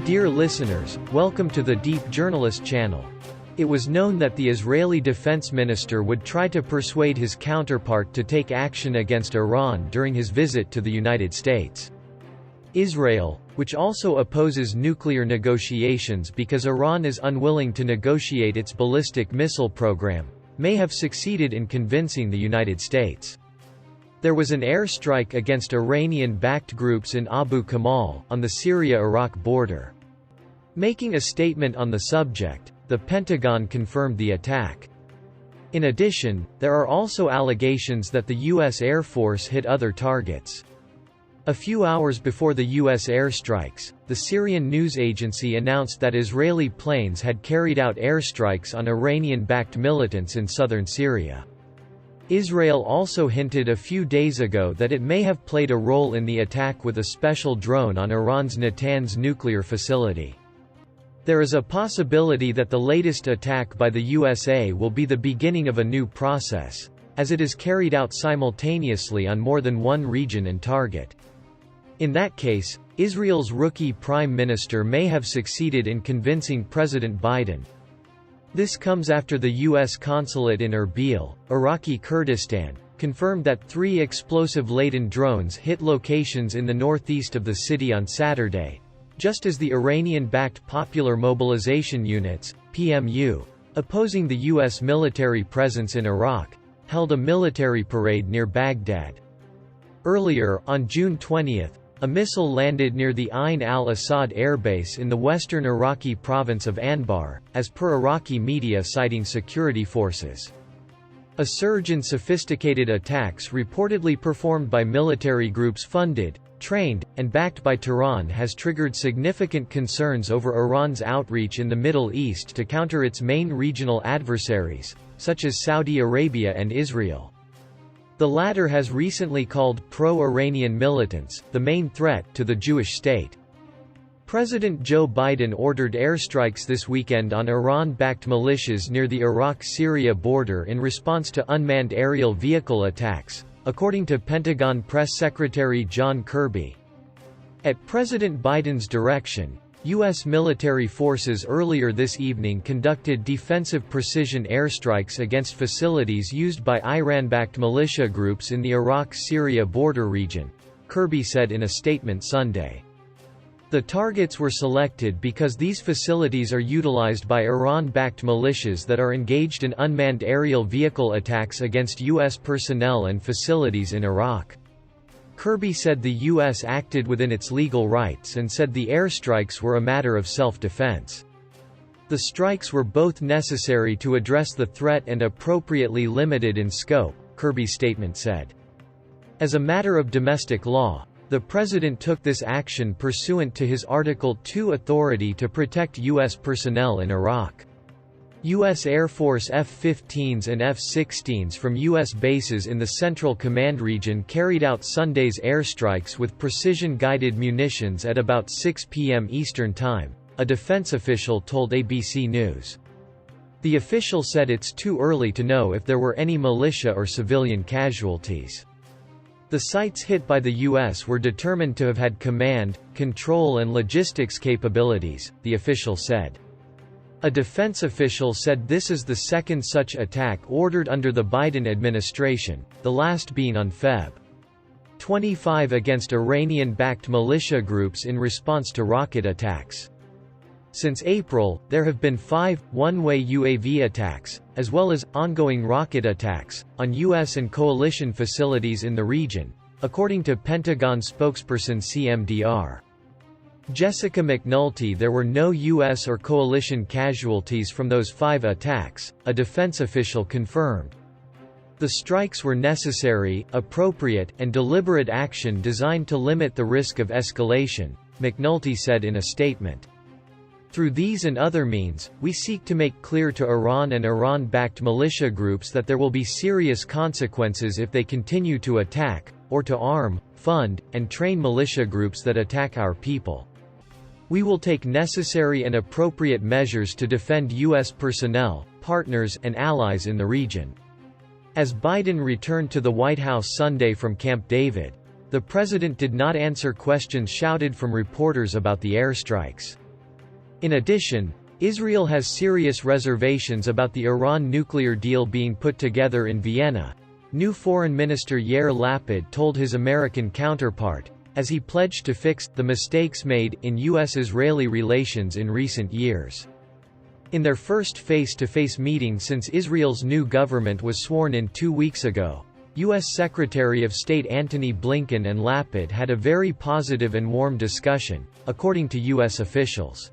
Dear listeners, welcome to the Deep Journalist channel. It was known that the Israeli defense minister would try to persuade his counterpart to take action against Iran during his visit to the United States. Israel, which also opposes nuclear negotiations because Iran is unwilling to negotiate its ballistic missile program, may have succeeded in convincing the United States. There was an airstrike against Iranian-backed groups in Abu Kamal, on the Syria-Iraq border. Making a statement on the subject, the Pentagon confirmed the attack. In addition, there are also allegations that the U.S. Air Force hit other targets. A few hours before the U.S. airstrikes, the Syrian news agency announced that Israeli planes had carried out airstrikes on Iranian-backed militants in southern Syria. Israel also hinted a few days ago that it may have played a role in the attack with a special drone on Iran's Natanz nuclear facility. There is a possibility that the latest attack by the USA will be the beginning of a new process, as it is carried out simultaneously on more than one region and target. In that case, Israel's rookie prime minister may have succeeded in convincing President Biden. This comes after the U.S. consulate in Erbil, Iraqi Kurdistan, confirmed that 3 explosive-laden drones hit locations in the northeast of the city on Saturday, just as the Iranian-backed Popular Mobilization Units, PMU, opposing the U.S. military presence in Iraq, held a military parade near Baghdad. Earlier, on June 20, a missile landed near the Ain al-Assad airbase in the western Iraqi province of Anbar, as per Iraqi media citing security forces. A surge in sophisticated attacks reportedly performed by military groups funded, trained, and backed by Tehran has triggered significant concerns over Iran's outreach in the Middle East to counter its main regional adversaries, such as Saudi Arabia and Israel. The latter has recently called pro-Iranian militants the main threat to the Jewish state. President Joe Biden ordered airstrikes this weekend on Iran-backed militias near the Iraq-Syria border in response to unmanned aerial vehicle attacks, according to Pentagon Press Secretary John Kirby. At President Biden's direction, U.S. military forces earlier this evening conducted defensive precision airstrikes against facilities used by Iran-backed militia groups in the Iraq-Syria border region, Kirby said in a statement Sunday. The targets were selected because these facilities are utilized by Iran-backed militias that are engaged in unmanned aerial vehicle attacks against U.S. personnel and facilities in Iraq. Kirby said the U.S. acted within its legal rights and said the airstrikes were a matter of self-defense. The strikes were both necessary to address the threat and appropriately limited in scope, Kirby's statement said. As a matter of domestic law, the president took this action pursuant to his Article 2 authority to protect U.S. personnel in Iraq. U.S. Air Force F-15s and F-16s from U.S. bases in the Central Command region carried out Sunday's airstrikes with precision-guided munitions at about 6 p.m. Eastern Time, a defense official told ABC News. The official said it's too early to know if there were any militia or civilian casualties. The sites hit by the U.S. were determined to have had command, control and logistics capabilities, the official said. A defense official said this is the second such attack ordered under the Biden administration, the last being on Feb. 25 against Iranian-backed militia groups in response to rocket attacks. Since April, there have been 5 one-way UAV attacks, as well as ongoing rocket attacks, on U.S. and coalition facilities in the region, according to Pentagon spokesperson CMDR. Jessica McNulty. There were no U.S. or coalition casualties from those 5 attacks, a defense official confirmed. The strikes were necessary, appropriate, and deliberate action designed to limit the risk of escalation, McNulty said in a statement. Through these and other means, we seek to make clear to Iran and Iran-backed militia groups that there will be serious consequences if they continue to attack, or to arm, fund, and train militia groups that attack our people. We will take necessary and appropriate measures to defend U.S. personnel, partners, and allies in the region. As Biden returned to the White House Sunday from Camp David, the president did not answer questions shouted from reporters about the airstrikes. In addition, Israel has serious reservations about the Iran nuclear deal being put together in Vienna, new Foreign Minister Yair Lapid told his American counterpart, as he pledged to fix the mistakes made in U.S.-Israeli relations in recent years. In their first face-to-face meeting since Israel's new government was sworn in 2 weeks ago, U.S. Secretary of State Antony Blinken and Lapid had a very positive and warm discussion, according to U.S. officials.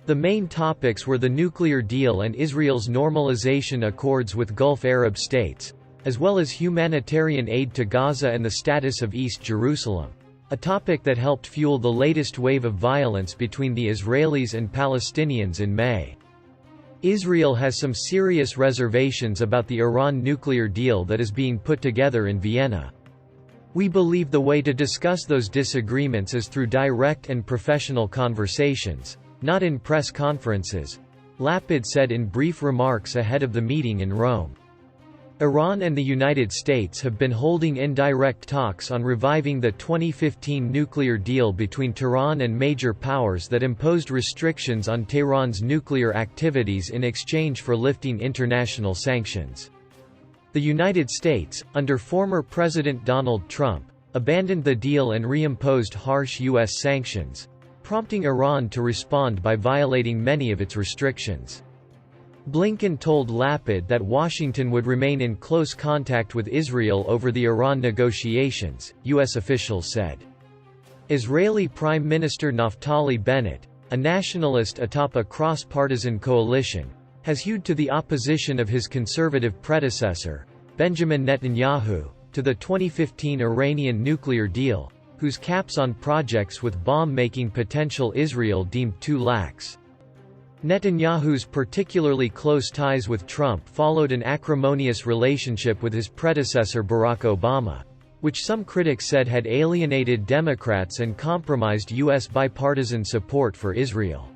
The main topics were the nuclear deal and Israel's normalization accords with Gulf Arab states, as well as humanitarian aid to Gaza and the status of East Jerusalem, a topic that helped fuel the latest wave of violence between the Israelis and Palestinians in May. Israel has some serious reservations about the Iran nuclear deal that is being put together in Vienna. We believe the way to discuss those disagreements is through direct and professional conversations, not in press conferences, Lapid said in brief remarks ahead of the meeting in Rome. Iran and the United States have been holding indirect talks on reviving the 2015 nuclear deal between Tehran and major powers that imposed restrictions on Tehran's nuclear activities in exchange for lifting international sanctions. The United States, under former President Donald Trump, abandoned the deal and reimposed harsh U.S. sanctions, prompting Iran to respond by violating many of its restrictions. Blinken told Lapid that Washington would remain in close contact with Israel over the Iran negotiations, U.S. officials said. Israeli Prime Minister Naftali Bennett, a nationalist atop a cross-partisan coalition, has hewed to the opposition of his conservative predecessor, Benjamin Netanyahu, to the 2015 Iranian nuclear deal, whose caps on projects with bomb-making potential Israel deemed too lax. Netanyahu's particularly close ties with Trump followed an acrimonious relationship with his predecessor Barack Obama, which some critics said had alienated Democrats and compromised U.S. bipartisan support for Israel.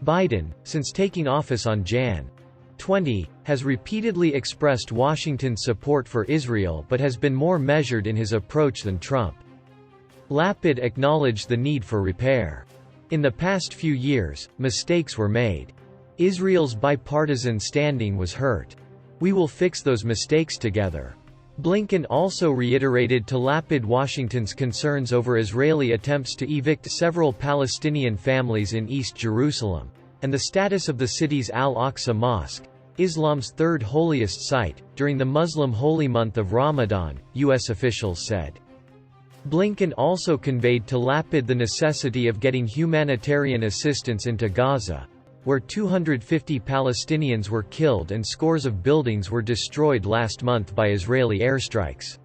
Biden, since taking office on Jan. 20, has repeatedly expressed Washington's support for Israel but has been more measured in his approach than Trump. Lapid acknowledged the need for repair. In the past few years, mistakes were made. Israel's bipartisan standing was hurt. We will fix those mistakes together. Blinken also reiterated to Lapid Washington's concerns over Israeli attempts to evict several Palestinian families in East Jerusalem, and the status of the city's Al-Aqsa Mosque, Islam's third holiest site, during the Muslim holy month of Ramadan, U.S. officials said. Blinken also conveyed to Lapid the necessity of getting humanitarian assistance into Gaza, where 250 Palestinians were killed and scores of buildings were destroyed last month by Israeli airstrikes.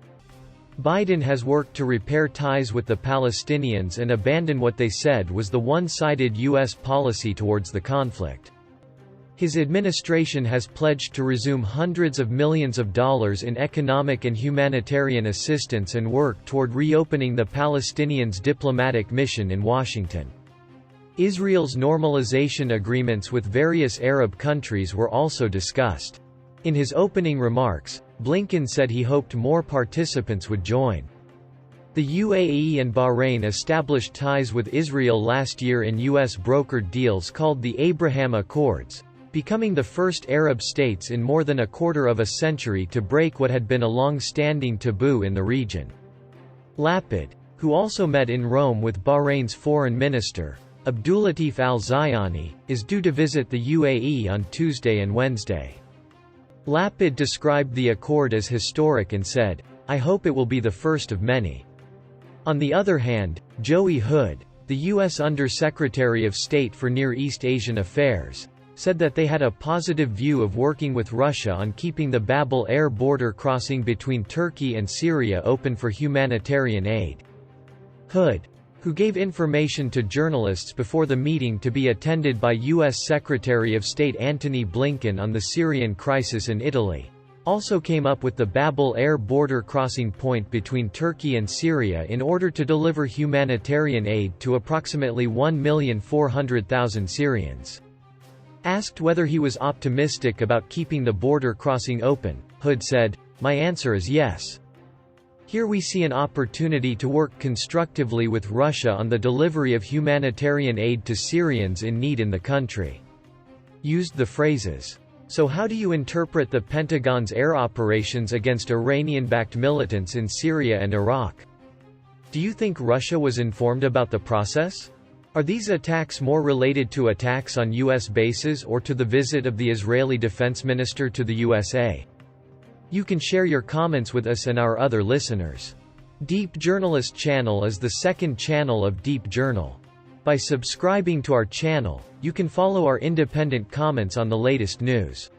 Biden has worked to repair ties with the Palestinians and abandon what they said was the one-sided U.S. policy towards the conflict. His administration has pledged to resume hundreds of millions of dollars in economic and humanitarian assistance and work toward reopening the Palestinians' diplomatic mission in Washington. Israel's normalization agreements with various Arab countries were also discussed. In his opening remarks, Blinken said he hoped more participants would join. The UAE and Bahrain established ties with Israel last year in U.S.-brokered deals called the Abraham Accords, becoming the first Arab states in more than a quarter of a century to break what had been a long-standing taboo in the region. Lapid, who also met in Rome with Bahrain's foreign minister, Abdulatif al-Zayani, is due to visit the UAE on Tuesday and Wednesday. Lapid described the accord as historic and said, "I hope it will be the first of many." On the other hand, Joey Hood, the U.S. Under-Secretary of State for Near East Asian Affairs, said that they had a positive view of working with Russia on keeping the Bab el-Air border crossing between Turkey and Syria open for humanitarian aid. Hood, who gave information to journalists before the meeting to be attended by U.S. Secretary of State Antony Blinken on the Syrian crisis in Italy, also came up with the Bab el-Air border crossing point between Turkey and Syria in order to deliver humanitarian aid to approximately 1,400,000 Syrians. Asked whether he was optimistic about keeping the border crossing open, Hood said, "My answer is yes." Here we see an opportunity to work constructively with Russia on the delivery of humanitarian aid to Syrians in need in the country. Used the phrases. So how do you interpret the Pentagon's air operations against Iranian-backed militants in Syria and Iraq? Do you think Russia was informed about the process? Are these attacks more related to attacks on U.S. bases or to the visit of the Israeli defense minister to the USA? You can share your comments with us and our other listeners. Deep Journalist Channel is the second channel of Deep Journal. By subscribing to our channel, you can follow our independent comments on the latest news.